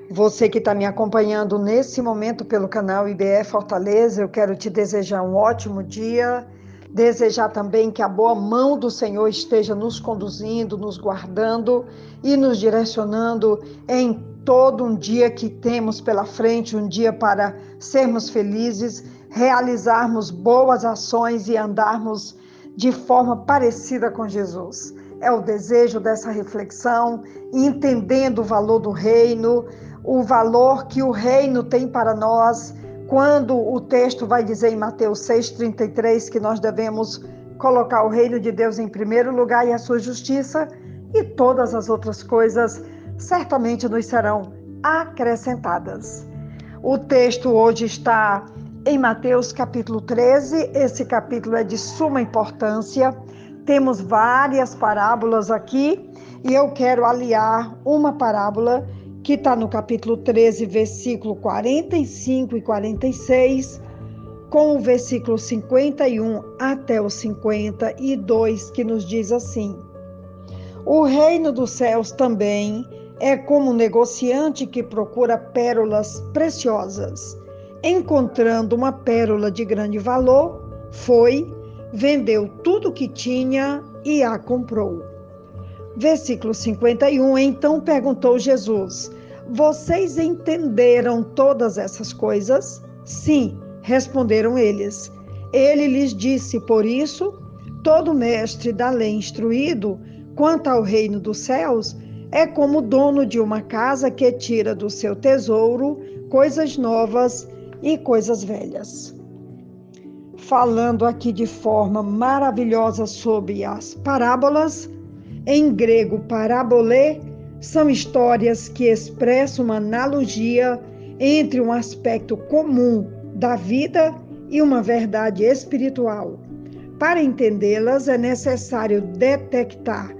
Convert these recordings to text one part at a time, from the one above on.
Você que está me acompanhando nesse momento pelo canal IBE Fortaleza, eu quero te desejar um ótimo dia, desejar também que a boa mão do Senhor esteja nos conduzindo, nos guardando e nos direcionando em todo um dia que temos pela frente, um dia para sermos felizes, realizarmos boas ações e andarmos de forma parecida com Jesus. É o desejo dessa reflexão, entendendo o valor do reino, o valor que o reino tem para nós, quando o texto vai dizer em Mateus 6,33 que nós devemos colocar o reino de Deus em primeiro lugar e a sua justiça, e todas as outras coisas certamente nos serão acrescentadas. O texto hoje está em Mateus capítulo 13, esse capítulo é de suma importância, temos várias parábolas aqui, e eu quero aliar uma parábola que está no capítulo 13, versículo 45 e 46, com o versículo 51 até o 52, que nos diz assim: O reino dos céus também é como um negociante que procura pérolas preciosas. Encontrando uma pérola de grande valor, foi, vendeu tudo o que tinha e a comprou. Versículo 51, então perguntou Jesus: Vocês entenderam todas essas coisas? Sim, responderam eles. Ele lhes disse: Por isso, todo mestre da lei instruído quanto ao reino dos céus é como o dono de uma casa que tira do seu tesouro coisas novas e coisas velhas. Falando aqui de forma maravilhosa sobre as parábolas, em grego, parabolê são histórias que expressam uma analogia entre um aspecto comum da vida e uma verdade espiritual. Para entendê-las, é necessário detectar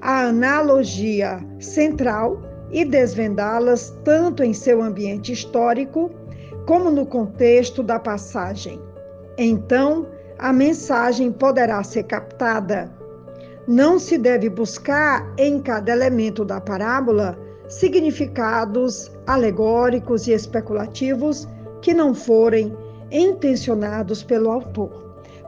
a analogia central e desvendá-las tanto em seu ambiente histórico como no contexto da passagem. Então, a mensagem poderá ser captada. Não se deve buscar em cada elemento da parábola significados alegóricos e especulativos que não forem intencionados pelo autor.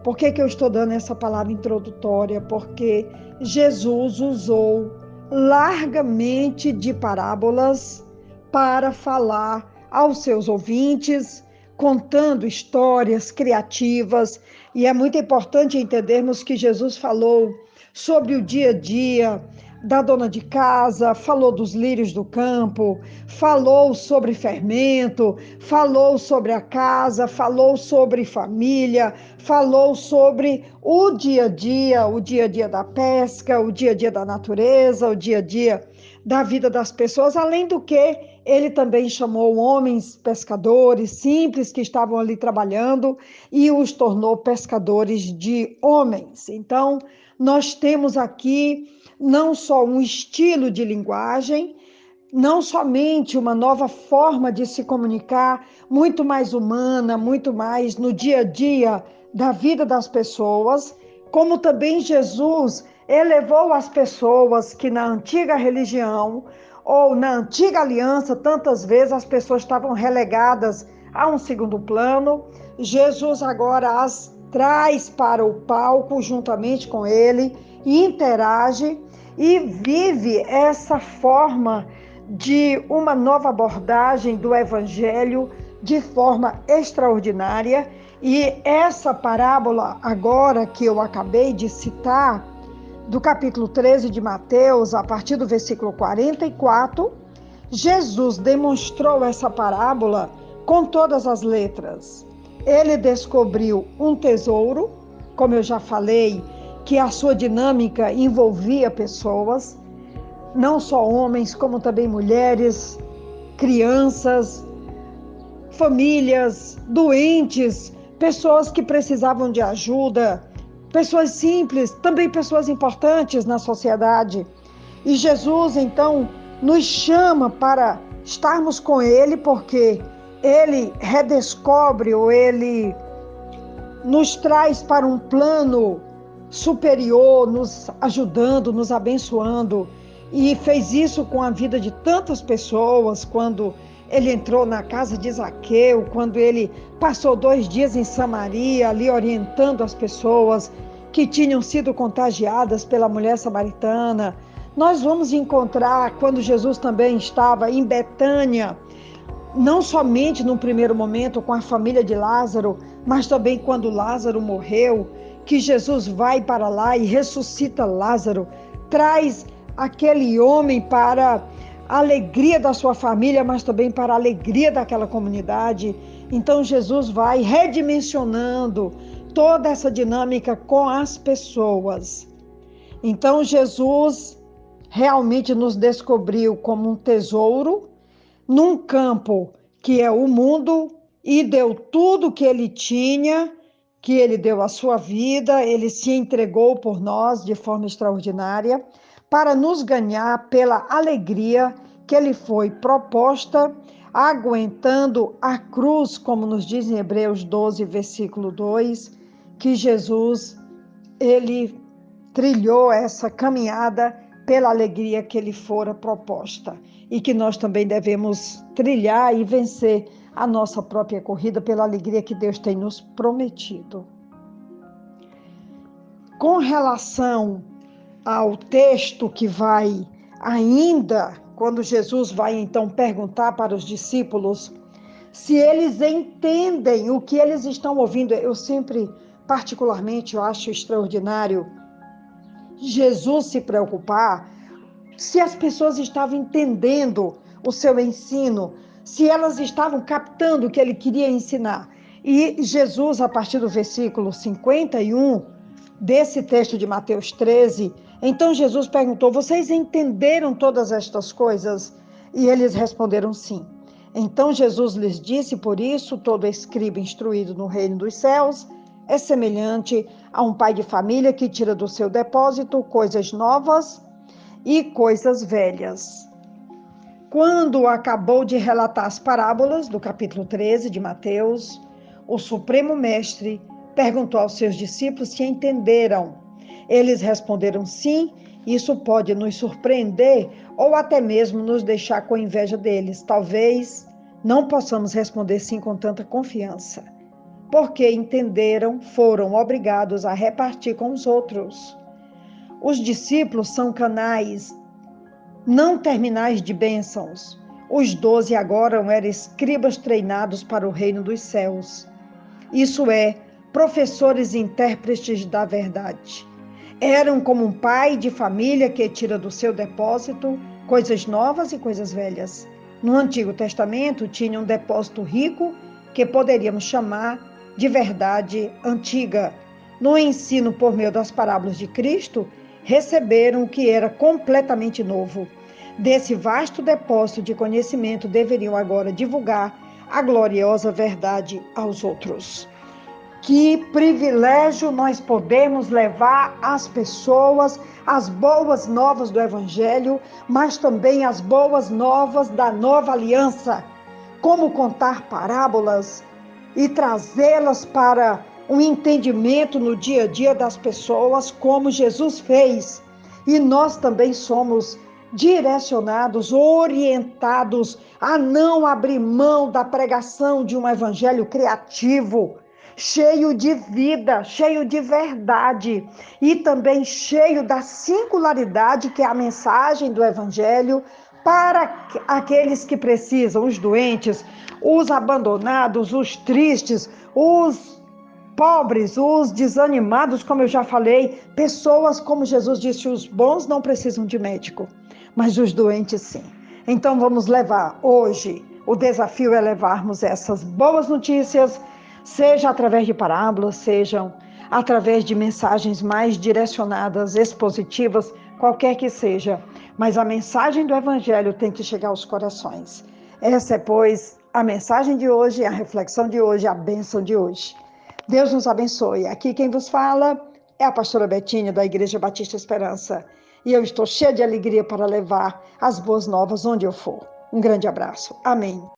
Por que eu estou dando essa palavra introdutória? Porque Jesus usou largamente de parábolas para falar aos seus ouvintes, contando histórias criativas, e é muito importante entendermos que Jesus falou sobre o dia a dia da dona de casa, falou dos lírios do campo, falou sobre fermento, falou sobre a casa, falou sobre família, falou sobre o dia a dia da pesca, o dia a dia da natureza, o dia a dia da vida das pessoas, além do que ele também chamou homens pescadores simples que estavam ali trabalhando e os tornou pescadores de homens. Então, nós temos aqui não só um estilo de linguagem, não somente uma nova forma de se comunicar, muito mais humana, muito mais no dia a dia da vida das pessoas, como também Jesus elevou as pessoas que na antiga religião ou na antiga aliança, tantas vezes as pessoas estavam relegadas a um segundo plano. Jesus agora as traz para o palco juntamente com ele, interage e vive essa forma de uma nova abordagem do evangelho de forma extraordinária. E essa parábola agora que eu acabei de citar, do capítulo 13 de Mateus, a partir do versículo 44, Jesus demonstrou essa parábola com todas as letras. Ele descobriu um tesouro, como eu já falei, que a sua dinâmica envolvia pessoas, não só homens, como também mulheres, crianças, famílias, doentes, pessoas que precisavam de ajuda, pessoas simples, também pessoas importantes na sociedade. E Jesus, então, nos chama para estarmos com Ele, porque Ele redescobre ou Ele nos traz para um plano superior, nos ajudando, nos abençoando. e fez isso com a vida de tantas pessoas, quando ele entrou na casa de Zaqueu, quando ele passou 2 dias em Samaria, ali orientando as pessoas que tinham sido contagiadas pela mulher samaritana. Nós vamos encontrar quando Jesus também estava em Betânia, não somente no primeiro momento com a família de Lázaro, mas também quando Lázaro morreu, que Jesus vai para lá e ressuscita Lázaro, traz aquele homem para a alegria da sua família, mas também para a alegria daquela comunidade. Então Jesus vai redimensionando toda essa dinâmica com as pessoas. Então Jesus realmente nos descobriu como um tesouro num campo que é o mundo, e deu tudo que ele tinha, que ele deu a sua vida, ele se entregou por nós de forma extraordinária, para nos ganhar pela alegria que ele foi proposta, aguentando a cruz, como nos diz em Hebreus 12, versículo 2, que Jesus, ele trilhou essa caminhada pela alegria que lhe fora proposta, e que nós também devemos trilhar e vencer a nossa própria corrida pela alegria que Deus tem nos prometido. Com relação ao texto que vai ainda, quando Jesus vai então perguntar para os discípulos se eles entendem o que eles estão ouvindo, eu sempre, particularmente, eu acho extraordinário Jesus se preocupar se as pessoas estavam entendendo o seu ensino, se elas estavam captando o que ele queria ensinar. E Jesus, a partir do versículo 51 desse texto de Mateus 13, então Jesus perguntou: vocês entenderam todas estas coisas? E eles responderam sim. Então Jesus lhes disse: por isso todo escriba instruído no reino dos céus é semelhante a um pai de família que tira do seu depósito coisas novas e coisas velhas. Quando acabou de relatar as parábolas do capítulo 13 de Mateus, o Supremo Mestre perguntou aos seus discípulos se entenderam. Eles responderam sim. Isso pode nos surpreender ou até mesmo nos deixar com inveja deles. Talvez não possamos responder sim com tanta confiança. Porque entenderam, foram obrigados a repartir com os outros. Os discípulos são canais não terminais de bênçãos. Os 12 agora eram escribas treinados para o reino dos céus. Isso é, professores e intérpretes da verdade. Eram como um pai de família que tira do seu depósito coisas novas e coisas velhas. No Antigo Testamento tinha um depósito rico que poderíamos chamar de verdade antiga. No ensino por meio das parábolas de Cristo, receberam o que era completamente novo. Desse vasto depósito de conhecimento deveriam agora divulgar a gloriosa verdade aos outros. Que privilégio nós podemos levar às pessoas as boas novas do Evangelho, mas também as boas novas da nova aliança. Como contar parábolas e trazê-las para um entendimento no dia a dia das pessoas, como Jesus fez. E nós também somos direcionados, orientados a não abrir mão da pregação de um evangelho criativo, cheio de vida, cheio de verdade e também cheio da singularidade que é a mensagem do evangelho para aqueles que precisam, os doentes, os abandonados, os tristes, os pobres, os desanimados, como eu já falei, pessoas, como Jesus disse, os bons não precisam de médico, mas os doentes sim. Então vamos levar hoje, o desafio é levarmos essas boas notícias, seja através de parábolas, sejam através de mensagens mais direcionadas, expositivas, qualquer que seja, mas a mensagem do Evangelho tem que chegar aos corações. Essa é, pois, a mensagem de hoje, a reflexão de hoje, a bênção de hoje. Deus nos abençoe. Aqui quem vos fala é a pastora Betinha, da Igreja Batista Esperança. E eu estou cheia de alegria para levar as boas novas onde eu for. Um grande abraço. Amém.